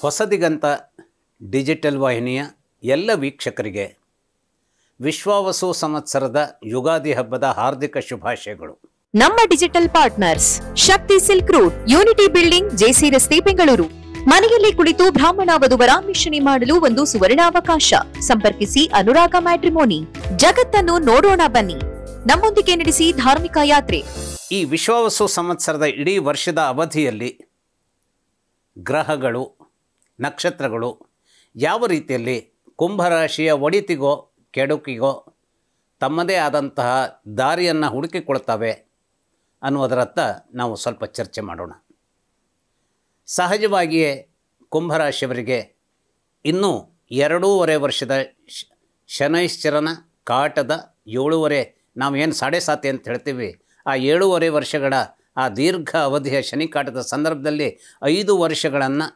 Hosadiganta digital ವಾಹಿನಿಯ ಎಲ್ಲ ವೀಕ್ಷಕರಿಗೆ ವಿಶ್ವಾವಸು ಸಂವತ್ಸರದ ಯುಗಾದಿ ಹಬ್ಬದ ಹಾರ್ದಿಕ ಶುಭಾಶಯಗಳು. ನಮ್ಮ digital partners Shakti silk route, unity building, JC ರಸ್ತೆ, ಬೆಂಗಳೂರು. ಮನೆಯಲ್ಲಿ ಕುಳಿತು ಬ್ರಾಹ್ಮಣ ವಧುವರ ಮಿಶ್ರಣಿ ಮಾಡಲು ಒಂದು ಸುವರ್ಣಾವಕಾಶ. ಸಂಪರ್ಕಿಸಿ ಅನುರಾಗ ಮ್ಯಾಟ್ರಿಮೋನಿ. ಜಗತ್ತನ್ನು ನೋಡೋಣ ಬನ್ನಿ, ನಮ್ಮೊಂದಿಗೆ ನಡೆಸಿ ಧಾರ್ಮಿಕ ಯಾತ್ರೆ. ಈ ವಿಶ್ವಾವಸು ಸಂವತ್ಸರದ ಇಡೀ ವರ್ಷದ ಅವಧಿಯಲ್ಲಿ ಗ್ರಹಗಳು, ನಕ್ಷತ್ರಗಳು ಯಾವ ರೀತಿಯಲ್ಲಿ ಕುಂಭರಾಶಿಯ ಒಳಿತಿಗೋ ಕೆಡುಕಿಗೋ ತಮ್ಮದೇ ಆದಂತಹ ದಾರಿಯನ್ನು ಹುಡುಕಿಕೊಳ್ತವೆ ಅನ್ನುವುದರತ್ತ ನಾವು ಸ್ವಲ್ಪ ಚರ್ಚೆ ಮಾಡೋಣ. ಸಹಜವಾಗಿಯೇ ಕುಂಭರಾಶಿಯವರಿಗೆ ಇನ್ನೂ 2.5 ವರ್ಷದ ಶನೈಶ್ಚರನ ಕಾಟದ 7.5 ನಾವೇನು 7.5 ಅಂತ ಹೇಳ್ತೀವಿ, ಆ 7.5 ವರ್ಷಗಳ ಆ ದೀರ್ಘ ಅವಧಿಯ ಶನಿಕಾಟದ ಸಂದರ್ಭದಲ್ಲಿ 5 ವರ್ಷಗಳನ್ನು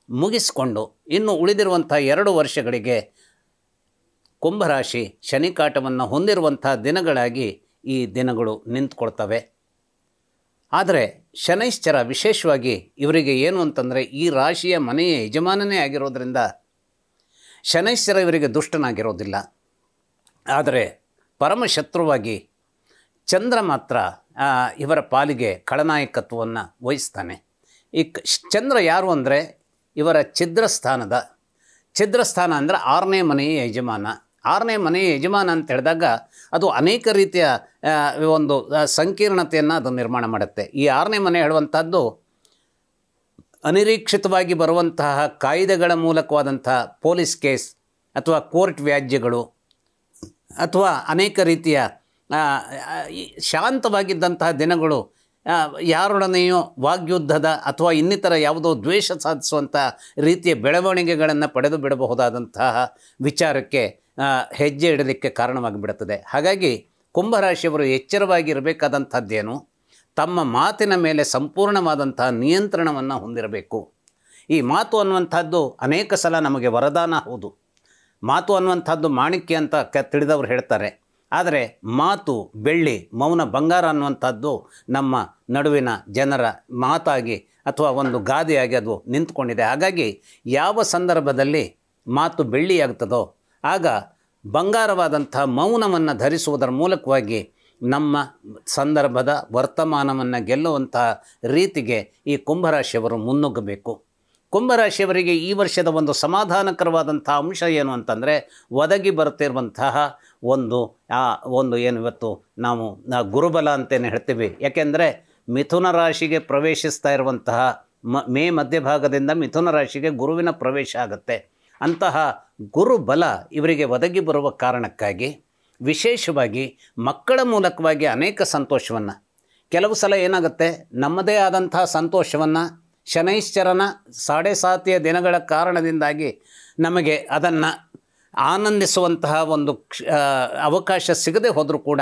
ಮುಗಿಸಿಕೊಂಡು ಇನ್ನು ಉಳಿದಿರುವಂಥ 2 ವರ್ಷಗಳಿಗೆ ಕುಂಭರಾಶಿ ಶನಿಕಾಟವನ್ನು ಹೊಂದಿರುವಂಥ ದಿನಗಳಾಗಿ ಈ ದಿನಗಳು ನಿಂತ್ಕೊಳ್ತವೆ. ಆದರೆ ಶನೈಶ್ಚರ ವಿಶೇಷವಾಗಿ ಇವರಿಗೆ ಏನು ಅಂತಂದರೆ, ಈ ರಾಶಿಯ ಮನೆಯ ಯಜಮಾನನೇ ಆಗಿರೋದರಿಂದ ಶನೈಶ್ಚರ ಇವರಿಗೆ ದುಷ್ಟನಾಗಿರೋದಿಲ್ಲ. ಆದರೆ ಪರಮಶತ್ರುವಾಗಿ ಚಂದ್ರ ಮಾತ್ರ ಇವರ ಪಾಲಿಗೆ ಖಳನಾಯಕತ್ವವನ್ನು ವಹಿಸ್ತಾನೆ. ಈ ಚಂದ್ರ ಯಾರು ಅಂದರೆ ಇವರ ಛಿದ್ರಸ್ಥಾನ ಅಂದರೆ 6ನೇ ಮನೆಯ ಯಜಮಾನ. 6ನೇ ಮನೆಯ ಯಜಮಾನ ಅಂತ ಹೇಳಿದಾಗ ಅದು ಅನೇಕ ರೀತಿಯ ಒಂದು ಸಂಕೀರ್ಣತೆಯನ್ನು ಅದು ನಿರ್ಮಾಣ ಮಾಡುತ್ತೆ. ಈ 6ನೇ ಮನೆ ಹೇಳುವಂಥದ್ದು ಅನಿರೀಕ್ಷಿತವಾಗಿ ಬರುವಂತಹ ಕಾಯ್ದೆಗಳ ಮೂಲಕವಾದಂತಹ ಪೊಲೀಸ್ ಕೇಸ್ ಅಥವಾ ಕೋರ್ಟ್ ವ್ಯಾಜ್ಯಗಳು ಅಥವಾ ಅನೇಕ ರೀತಿಯ ಶಾಂತವಾಗಿದ್ದಂತಹ ದಿನಗಳು ಯಾರೊಡನೆಯೋ ವಾಗ್ಯುದ್ಧದ ಅಥವಾ ಇನ್ನಿತರ ಯಾವುದೋ ದ್ವೇಷ ಸಾಧಿಸುವಂಥ ರೀತಿಯ ಬೆಳವಣಿಗೆಗಳನ್ನು ಪಡೆದು ಬಿಡಬಹುದಾದಂತಹ ವಿಚಾರಕ್ಕೆ ಹೆಜ್ಜೆ ಇಡಲಿಕ್ಕೆ ಕಾರಣವಾಗಿಬಿಡುತ್ತದೆ. ಹಾಗಾಗಿ ಕುಂಭರಾಶಿಯವರು ಎಚ್ಚರವಾಗಿರಬೇಕಾದಂಥದ್ದೇನು, ತಮ್ಮ ಮಾತಿನ ಮೇಲೆ ಸಂಪೂರ್ಣವಾದಂತಹ ನಿಯಂತ್ರಣವನ್ನು ಹೊಂದಿರಬೇಕು. ಈ ಮಾತು ಅನ್ನುವಂಥದ್ದು ಅನೇಕ ಸಲ ನಮಗೆ ವರದಾನ. ಹೌದು, ಮಾತು ಅನ್ನುವಂಥದ್ದು ಮಾಣಿಕ್ಯ ಅಂತ ತಿಳಿದವರು ಹೇಳ್ತಾರೆ. ಆದರೆ ಮಾತು ಬೆಳ್ಳಿ, ಮೌನ ಬಂಗಾರ ಅನ್ನುವಂಥದ್ದು ನಮ್ಮ ನಡುವಿನ ಜನರ ಮಾತಾಗಿ ಅಥವಾ ಒಂದು ಗಾದೆಯಾಗಿ ಅದು ನಿಂತ್ಕೊಂಡಿದೆ. ಹಾಗಾಗಿ ಯಾವ ಸಂದರ್ಭದಲ್ಲಿ ಮಾತು ಬೆಳ್ಳಿಯಾಗ್ತದೋ ಆಗ ಬಂಗಾರವಾದಂಥ ಮೌನವನ್ನು ಧರಿಸುವುದರ ಮೂಲಕವಾಗಿ ನಮ್ಮ ಸಂದರ್ಭದ ವರ್ತಮಾನವನ್ನು ಗೆಲ್ಲುವಂತಹ ರೀತಿಗೆ ಈ ಕುಂಭರಾಶಿಯವರು ಮುನ್ನುಗ್ಗಬೇಕು. ಕುಂಭರಾಶಿಯವರಿಗೆ ಈ ವರ್ಷದ ಒಂದು ಸಮಾಧಾನಕರವಾದಂಥ ಅಂಶ ಏನು ಅಂತಂದರೆ, ಒದಗಿ ಬರುತ್ತಿರುವಂತಹ ಒಂದು ಏನು ಇವತ್ತು ನಾವು ಗುರುಬಲ ಅಂತೇನು ಹೇಳ್ತೀವಿ. ಯಾಕೆಂದರೆ ಮಿಥುನ ರಾಶಿಗೆ ಪ್ರವೇಶಿಸ್ತಾ ಇರುವಂತಹ ಮೇ ಮಧ್ಯಭಾಗದಿಂದ ಮಿಥುನ ರಾಶಿಗೆ ಗುರುವಿನ ಪ್ರವೇಶ ಆಗುತ್ತೆ. ಅಂತಹ ಗುರುಬಲ ಇವರಿಗೆ ಒದಗಿ ಬರುವ ಕಾರಣಕ್ಕಾಗಿ ವಿಶೇಷವಾಗಿ ಮಕ್ಕಳ ಮೂಲಕವಾಗಿ ಅನೇಕ ಸಂತೋಷವನ್ನು, ಕೆಲವು ಸಲ ಏನಾಗುತ್ತೆ ನಮ್ಮದೇ ಆದಂತಹ ಸಂತೋಷವನ್ನು ಶನೈಶ್ಚರನ 7.5 ದಿನಗಳ ಕಾರಣದಿಂದಾಗಿ ನಮಗೆ ಅದನ್ನು ಆನಂದಿಸುವಂತಹ ಒಂದು ಅವಕಾಶ ಸಿಗದೆ ಹೋದರೂ ಕೂಡ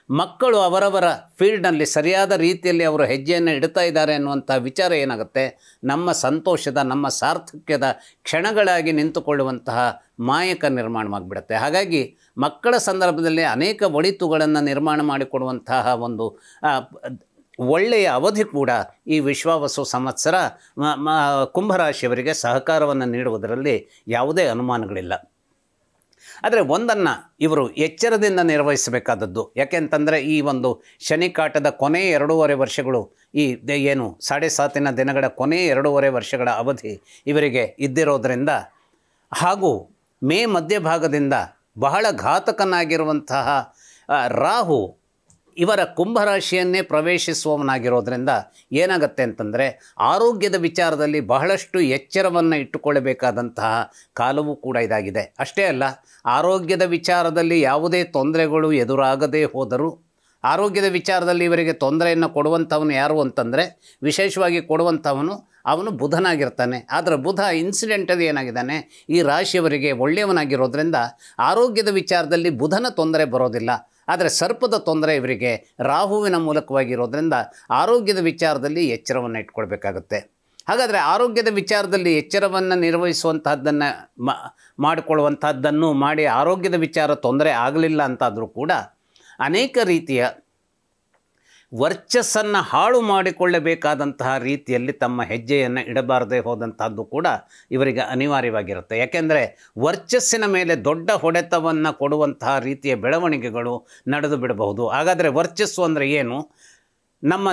ಮಕ್ಕಳು ಅವರವರ ಫೀಲ್ಡ್ನಲ್ಲಿ ಸರಿಯಾದ ರೀತಿಯಲ್ಲಿ ಅವರು ಹೆಜ್ಜೆಯನ್ನು ಇಡ್ತಾ ಇದ್ದಾರೆ ಅನ್ನುವಂಥ ವಿಚಾರ ಏನಾಗುತ್ತೆ, ನಮ್ಮ ಸಂತೋಷದ, ನಮ್ಮ ಸಾರ್ಥಕ್ಯದ ಕ್ಷಣಗಳಾಗಿ ನಿಂತುಕೊಳ್ಳುವಂತಹ ಮಾಯಕ ನಿರ್ಮಾಣವಾಗಿಬಿಡುತ್ತೆ. ಹಾಗಾಗಿ ಮಕ್ಕಳ ಸಂದರ್ಭದಲ್ಲಿ ಅನೇಕ ಒಳಿತುಗಳನ್ನು ನಿರ್ಮಾಣ ಮಾಡಿಕೊಡುವಂತಹ ಒಂದು ಒಳ್ಳೆಯ ಅವಧಿ ಕೂಡ ಈ ವಿಶ್ವಾವಸು ಸಂವತ್ಸರ ಕುಂಭರಾಶಿಯವರಿಗೆ ಸಹಕಾರವನ್ನು ನೀಡುವುದರಲ್ಲಿ ಯಾವುದೇ ಅನುಮಾನಗಳಿಲ್ಲ. ಆದರೆ ಒಂದನ್ನು ಇವರು ಎಚ್ಚರದಿಂದ ನಿರ್ವಹಿಸಬೇಕಾದದ್ದು. ಯಾಕೆಂತಂದರೆ ಈ ಒಂದು ಶನಿಕಾಟದ ಕೊನೆಯ 2.5 ವರ್ಷಗಳು, ಈ ಏನು 7.5 ದಿನಗಳ ಕೊನೆಯ 2.5 ವರ್ಷಗಳ ಅವಧಿ ಇವರಿಗೆ ಇದ್ದಿರೋದರಿಂದ, ಹಾಗೂ ಮೇ ಮಧ್ಯಭಾಗದಿಂದ ಬಹಳ ಘಾತಕನಾಗಿರುವಂತಹ ರಾಹು ಇವರ ಕುಂಭರಾಶಿಯನ್ನೇ ಪ್ರವೇಶಿಸುವವನಾಗಿರೋದ್ರಿಂದ ಏನಾಗುತ್ತೆ ಅಂತಂದರೆ, ಆರೋಗ್ಯದ ವಿಚಾರದಲ್ಲಿ ಬಹಳಷ್ಟು ಎಚ್ಚರವನ್ನು ಇಟ್ಟುಕೊಳ್ಳಬೇಕಾದಂತಹ ಕಾಲವೂ ಕೂಡ ಇದಾಗಿದೆ. ಅಷ್ಟೇ ಅಲ್ಲ, ಆರೋಗ್ಯದ ವಿಚಾರದಲ್ಲಿ ಯಾವುದೇ ತೊಂದರೆಗಳು ಎದುರಾಗದೇ ಹೋದರೂ ಆರೋಗ್ಯದ ವಿಚಾರದಲ್ಲಿ ಇವರಿಗೆ ತೊಂದರೆಯನ್ನು ಕೊಡುವಂಥವನು ಯಾರು ಅಂತಂದರೆ, ವಿಶೇಷವಾಗಿ ಅವನು ಬುಧನಾಗಿರ್ತಾನೆ. ಆದರೆ ಬುಧ ಇನ್ಸಿಡೆಂಟಲ್ಲಿ ಏನಾಗಿದ್ದಾನೆ, ಈ ರಾಶಿಯವರಿಗೆ ಒಳ್ಳೆಯವನಾಗಿರೋದ್ರಿಂದ ಆರೋಗ್ಯದ ವಿಚಾರದಲ್ಲಿ ಬುಧನ ತೊಂದರೆ ಬರೋದಿಲ್ಲ. ಆದರೆ ಸರ್ಪದ ತೊಂದರೆ ಇವರಿಗೆ ರಾಹುವಿನ ಮೂಲಕವಾಗಿರೋದ್ರಿಂದ ಆರೋಗ್ಯದ ವಿಚಾರದಲ್ಲಿ ಎಚ್ಚರವನ್ನು ಇಟ್ಕೊಳ್ಬೇಕಾಗುತ್ತೆ. ಹಾಗಾದರೆ ಆರೋಗ್ಯದ ವಿಚಾರದಲ್ಲಿ ಎಚ್ಚರವನ್ನು ನಿರ್ವಹಿಸುವಂತಹದ್ದನ್ನು ಮಾಡಿಕೊಳ್ಳುವಂಥದ್ದನ್ನು ಮಾಡಿ ಆರೋಗ್ಯದ ವಿಚಾರ ತೊಂದರೆ ಆಗಲಿಲ್ಲ ಅಂತಾದರೂ ಕೂಡ ಅನೇಕ ರೀತಿಯ ವರ್ಚಸ್ಸನ್ನು ಹಾಳು ಮಾಡಿಕೊಳ್ಳಬೇಕಾದಂತಹ ರೀತಿಯಲ್ಲಿ ತಮ್ಮ ಹೆಜ್ಜೆಯನ್ನು ಇಡಬಾರದೇ ಹೋದಂತಹದ್ದು ಕೂಡ ಇವರಿಗೆ ಅನಿವಾರ್ಯವಾಗಿರುತ್ತೆ. ಯಾಕೆಂದರೆ ವರ್ಚಸ್ಸಿನ ಮೇಲೆ ದೊಡ್ಡ ಹೊಡೆತವನ್ನು ಕೊಡುವಂತಹ ರೀತಿಯ ಬೆಳವಣಿಗೆಗಳು ನಡೆದು ಬಿಡಬಹುದು. ಹಾಗಾದರೆ ವರ್ಚಸ್ಸು ಅಂದರೆ ಏನು? ನಮ್ಮ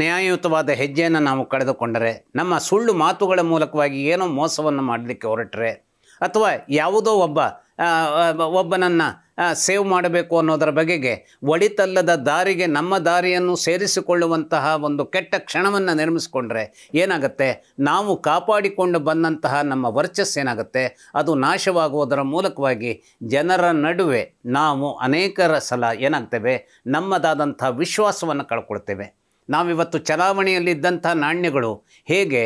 ನ್ಯಾಯಯುತವಾದ ಹೆಜ್ಜೆಯನ್ನು ನಾವು ಕಳೆದುಕೊಂಡರೆ, ನಮ್ಮ ಸುಳ್ಳು ಮಾತುಗಳ ಮೂಲಕವಾಗಿ ಏನೋ ಮೋಸವನ್ನು ಮಾಡಲಿಕ್ಕೆ ಹೊರಟರೆ, ಅಥವಾ ಯಾವುದೋ ಒಬ್ಬನನ್ನು ಸೇವ್ ಮಾಡಬೇಕು ಅನ್ನೋದರ ಬಗೆಗೆ ಒಳಿತಲ್ಲದ ದಾರಿಗೆ ನಮ್ಮ ದಾರಿಯನ್ನು ಸೇರಿಸಿಕೊಳ್ಳುವಂತಹ ಒಂದು ಕೆಟ್ಟ ಕ್ಷಣವನ್ನು ನಿರ್ಮಿಸಿಕೊಂಡ್ರೆ ಏನಾಗುತ್ತೆ? ನಾವು ಕಾಪಾಡಿಕೊಂಡು ಬಂದಂತಹ ನಮ್ಮ ವರ್ಚಸ್ಸೇನಾಗುತ್ತೆ? ಅದು ನಾಶವಾಗುವುದರ ಮೂಲಕವಾಗಿ ಜನರ ನಡುವೆ ನಾವು ಅನೇಕರ ಸಲ ಏನಾಗ್ತೇವೆ? ನಮ್ಮದಾದಂಥ ವಿಶ್ವಾಸವನ್ನು ಕಳ್ಕೊಳ್ತೇವೆ. ನಾವಿವತ್ತು ಚಲಾವಣೆಯಲ್ಲಿದ್ದಂಥ ನಾಣ್ಯಗಳು ಹೇಗೆ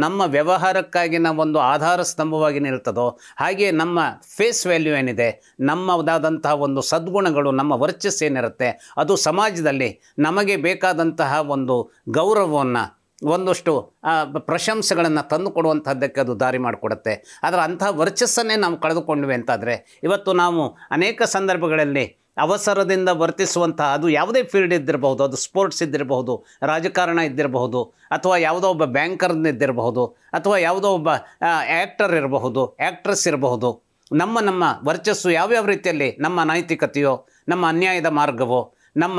ನಮ್ಮ ವ್ಯವಹಾರಕ್ಕಾಗಿನ ಒಂದು ಆಧಾರ ಸ್ತಂಭವಾಗಿ ನಿಲ್ತದೋ, ಹಾಗೆ ನಮ್ಮ ಫೇಸ್ ವ್ಯಾಲ್ಯೂ ಏನಿದೆ, ನಮ್ಮದಾದಂತಹ ಒಂದು ಸದ್ಗುಣಗಳು, ನಮ್ಮ ವರ್ಚಸ್ಸೇನಿರುತ್ತೆ, ಅದು ಸಮಾಜದಲ್ಲಿ ನಮಗೆ ಬೇಕಾದಂತಹ ಒಂದು ಗೌರವವನ್ನು, ಒಂದಷ್ಟು ಪ್ರಶಂಸೆಗಳನ್ನು ತಂದು ಕೊಡುವಂಥದ್ದಕ್ಕೆ ಅದು ದಾರಿ ಮಾಡಿಕೊಡುತ್ತೆ. ಆದರೆ ಅಂತಹ ವರ್ಚಸ್ಸನ್ನೇ ನಾವು ಕಳೆದುಕೊಂಡ್ವಿ ಅಂತಾದರೆ ಇವತ್ತು ನಾವು ಅನೇಕ ಸಂದರ್ಭಗಳಲ್ಲಿ ಅವಸರದಿಂದ ವರ್ತಿಸುವಂತಹ, ಅದು ಯಾವುದೇ ಫೀಲ್ಡ್ ಇದ್ದಿರಬಹುದು, ಅದು ಸ್ಪೋರ್ಟ್ಸ್ ಇದ್ದಿರಬಹುದು, ರಾಜಕಾರಣ ಇದ್ದಿರಬಹುದು, ಅಥವಾ ಯಾವುದೋ ಒಬ್ಬ ಬ್ಯಾಂಕರ್ನಿದ್ದಿರಬಹುದು, ಅಥವಾ ಯಾವುದೋ ಒಬ್ಬ ಆ್ಯಕ್ಟರ್ ಇರಬಹುದು, ಆ್ಯಕ್ಟ್ರೆಸ್ ಇರಬಹುದು. ನಮ್ಮ ವರ್ಚಸ್ಸು ಯಾವ್ಯಾವ ರೀತಿಯಲ್ಲಿ, ನಮ್ಮ ನೈತಿಕತೆಯೋ, ನಮ್ಮ ಅನ್ಯಾಯದ ಮಾರ್ಗವೋ, ನಮ್ಮ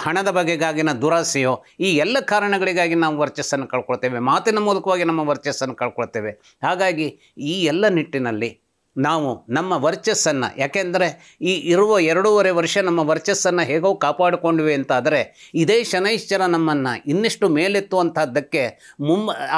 ಹಣದ ಬಗೆಗಾಗಿನ ದುರಾಸೆಯೋ, ಈ ಎಲ್ಲ ಕಾರಣಗಳಿಗಾಗಿ ನಾವು ವರ್ಚಸ್ಸನ್ನು ಕಳ್ಕೊಳ್ತೇವೆ. ಮಾತಿನ ಮೂಲಕವಾಗಿ ನಮ್ಮ ವರ್ಚಸ್ಸನ್ನು ಕಳ್ಕೊಳ್ತೇವೆ. ಹಾಗಾಗಿ ಈ ಎಲ್ಲ ನಿಟ್ಟಿನಲ್ಲಿ ನಾವು ನಮ್ಮ ವರ್ಚಸ್ಸನ್ನು, ಯಾಕೆಂದರೆ ಈ ಇರುವ 2.5 ವರ್ಷ ನಮ್ಮ ವರ್ಚಸ್ಸನ್ನು ಹೇಗೋ ಕಾಪಾಡಿಕೊಂಡ್ವಿ ಅಂತಾದರೆ, ಇದೇ ಶನೈಶ್ಚರ ನಮ್ಮನ್ನು ಇನ್ನಿಷ್ಟು ಮೇಲೆತ್ತುವಂಥದ್ದಕ್ಕೆ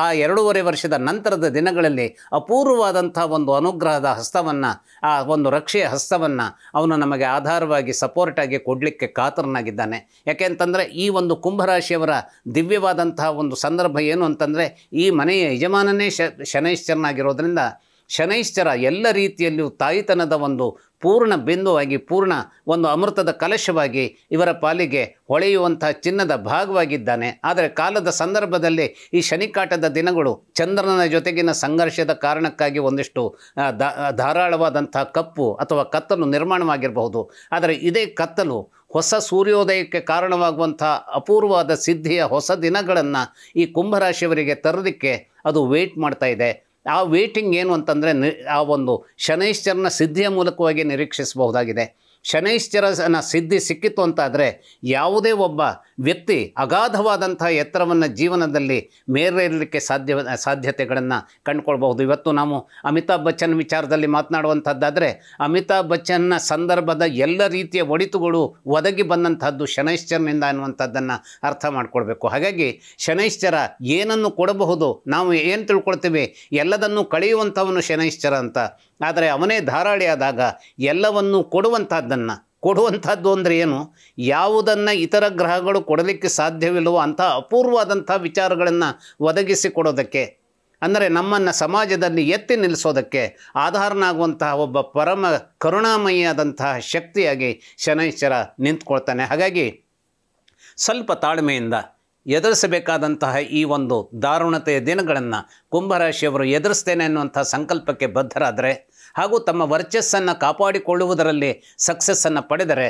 ಆ 2.5 ವರ್ಷದ ನಂತರದ ದಿನಗಳಲ್ಲಿ ಅಪೂರ್ವವಾದಂಥ ಒಂದು ಅನುಗ್ರಹದ ಹಸ್ತವನ್ನು, ಆ ಒಂದು ರಕ್ಷೆಯ ಹಸ್ತವನ್ನು ಅವನು ನಮಗೆ ಆಧಾರವಾಗಿ ಸಪೋರ್ಟಾಗಿ ಕೊಡಲಿಕ್ಕೆ ಕಾತರನಾಗಿದ್ದಾನೆ. ಯಾಕೆಂತಂದರೆ ಈ ಒಂದು ಕುಂಭರಾಶಿಯವರ ದಿವ್ಯವಾದಂತಹ ಒಂದು ಸಂದರ್ಭ ಏನು ಅಂತಂದರೆ, ಈ ಮನೆಯ ಯಜಮಾನನೇ ಶನೈಶ್ಚರನಾಗಿರೋದ್ರಿಂದ ಶನೈಶ್ಚರ ಎಲ್ಲ ರೀತಿಯಲ್ಲಿಯೂ ತಾಯಿತನದ ಒಂದು ಪೂರ್ಣ ಬಿಂದುವಾಗಿ, ಪೂರ್ಣ ಒಂದು ಅಮೃತದ ಕಲಶವಾಗಿ ಇವರ ಪಾಲಿಗೆ ಹೊಳೆಯುವಂಥ ಚಿನ್ನದ ಭಾಗವಾಗಿದ್ದಾನೆ. ಆದರೆ ಕಾಲದ ಸಂದರ್ಭದಲ್ಲಿ ಈ ಶನಿಕಾಟದ ದಿನಗಳು ಚಂದ್ರನ ಜೊತೆಗಿನ ಸಂಘರ್ಷದ ಕಾರಣಕ್ಕಾಗಿ ಒಂದಿಷ್ಟು ಧಾರಾಳವಾದಂಥ ಕಪ್ಪು ಅಥವಾ ಕತ್ತಲು ನಿರ್ಮಾಣವಾಗಿರಬಹುದು. ಆದರೆ ಇದೇ ಕತ್ತಲು ಹೊಸ ಸೂರ್ಯೋದಯಕ್ಕೆ ಕಾರಣವಾಗುವಂಥ ಅಪೂರ್ವವಾದ ಸಿದ್ಧಿಯ ಹೊಸ ದಿನಗಳನ್ನು ಈ ಕುಂಭರಾಶಿಯವರಿಗೆ ತರೋದಕ್ಕೆ ಅದು ವೇಟ್ ಮಾಡ್ತಾ ಇದೆ. ಆ ವೇಟಿಂಗ್ ಏನು ಅಂತಂದರೆ, ಆ ಒಂದು ಶನೈಶ್ಚರನ ಸಿದ್ಧಿಯ ಮೂಲಕವಾಗಿ ನಿರೀಕ್ಷಿಸಬಹುದಾಗಿದೆ. ಶನೈಶ್ಚರನ ಸಿದ್ಧಿ ಸಿಕ್ಕಿತು ಅಂತಾದರೆ ಯಾವುದೇ ಒಬ್ಬ ವ್ಯಕ್ತಿ ಅಗಾಧವಾದಂಥ ಎತ್ತರವನ್ನು ಜೀವನದಲ್ಲಿ ಮೇರೇರಲಿಕ್ಕೆ ಸಾಧ್ಯತೆಗಳನ್ನು ಕಂಡುಕೊಳ್ಬಹುದು. ಇವತ್ತು ನಾವು ಅಮಿತಾಬ್ ಬಚ್ಚನ್ ವಿಚಾರದಲ್ಲಿ ಮಾತನಾಡುವಂಥದ್ದಾದರೆ, ಅಮಿತಾಬ್ ಬಚ್ಚನ್ನ ಸಂದರ್ಭದ ಎಲ್ಲ ರೀತಿಯ ಒಳಿತುಗಳು ಒದಗಿ ಬಂದಂಥದ್ದು ಶನೈಶ್ಚರನಿಂದ ಅನ್ನುವಂಥದ್ದನ್ನು ಅರ್ಥ ಮಾಡಿಕೊಳ್ಬೇಕು. ಹಾಗಾಗಿ ಶನೈಶ್ಚರ ಏನನ್ನು ಕೊಡಬಹುದು, ನಾವು ಏನು ತಿಳ್ಕೊಳ್ತೀವಿ, ಎಲ್ಲದನ್ನು ಕಳೆಯುವಂಥವನು ಶನೈಶ್ಚರ ಅಂತ. ಆದರೆ ಅವನೇ ಧಾರಾಳಿಯಾದಾಗ ಎಲ್ಲವನ್ನು ಕೊಡುವಂಥದ್ದು ಅಂದರೆ ಏನು? ಯಾವುದನ್ನು ಇತರ ಗ್ರಹಗಳು ಕೊಡಲಿಕ್ಕೆ ಸಾಧ್ಯವಿಲ್ಲವೋ ಅಂಥ ಅಪೂರ್ವವಾದಂಥ ವಿಚಾರಗಳನ್ನು ಒದಗಿಸಿ ಕೊಡೋದಕ್ಕೆ, ಅಂದರೆ ನಮ್ಮನ್ನು ಸಮಾಜದಲ್ಲಿ ಎತ್ತಿ ನಿಲ್ಲಿಸೋದಕ್ಕೆ ಆಧಾರನಾಗುವಂತಹ ಒಬ್ಬ ಪರಮ ಕರುಣಾಮಯಿಯಾದಂತಹ ಶಕ್ತಿಯಾಗಿ ಶನೈಶ್ಚರ ನಿಂತ್ಕೊಳ್ತಾನೆ. ಹಾಗಾಗಿ ಸ್ವಲ್ಪ ತಾಳ್ಮೆಯಿಂದ ಎದುರಿಸಬೇಕಾದಂತಹ ಈ ಒಂದು ದಾರುಣತೆಯ ದಿನಗಳನ್ನು ಕುಂಭರಾಶಿಯವರು ಎದುರಿಸ್ತೇನೆ ಅನ್ನುವಂಥ ಸಂಕಲ್ಪಕ್ಕೆ ಬದ್ಧರಾದರೆ, ಹಾಗೂ ತಮ್ಮ ವರ್ಚಸ್ಸನ್ನು ಕಾಪಾಡಿಕೊಳ್ಳುವುದರಲ್ಲಿ ಸಕ್ಸಸ್ಸನ್ನು ಪಡೆದರೆ,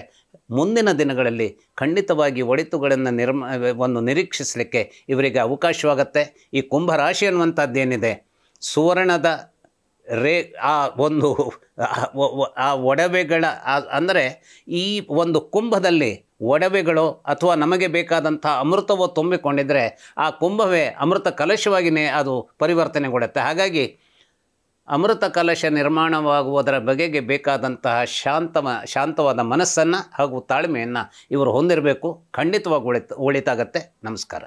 ಮುಂದಿನ ದಿನಗಳಲ್ಲಿ ಖಂಡಿತವಾಗಿ ಒಳಿತುಗಳನ್ನು ನಿರೀಕ್ಷಿಸಲಿಕ್ಕೆ ಇವರಿಗೆ ಅವಕಾಶವಾಗುತ್ತೆ. ಈ ಕುಂಭರಾಶಿ ಅನ್ನುವಂಥದ್ದೇನಿದೆ, ಸುವರ್ಣದ ಆ ಒಡವೆಗಳ, ಅಂದರೆ ಈ ಒಂದು ಕುಂಭದಲ್ಲಿ ಒಡವೆಗಳು ಅಥವಾ ನಮಗೆ ಬೇಕಾದಂಥ ಅಮೃತವೋ ತುಂಬಿಕೊಂಡಿದ್ದರೆ ಆ ಕುಂಭವೇ ಅಮೃತ ಕಲಶವಾಗಿಯೇ ಅದು ಪರಿವರ್ತನೆಗೊಳ್ಳುತ್ತೆ. ಹಾಗಾಗಿ ಅಮೃತ ಕಲಶ ನಿರ್ಮಾಣವಾಗುವುದರ ಬಗೆಗೆ ಬೇಕಾದಂತಹ ಶಾಂತವಾದ ಮನಸ್ಸನ್ನು ಹಾಗೂ ತಾಳ್ಮೆಯನ್ನು ಇವರು ಹೊಂದಿರಬೇಕು. ಖಂಡಿತವಾಗಿ ಒಳಿತಾಗತ್ತೆ. ನಮಸ್ಕಾರ.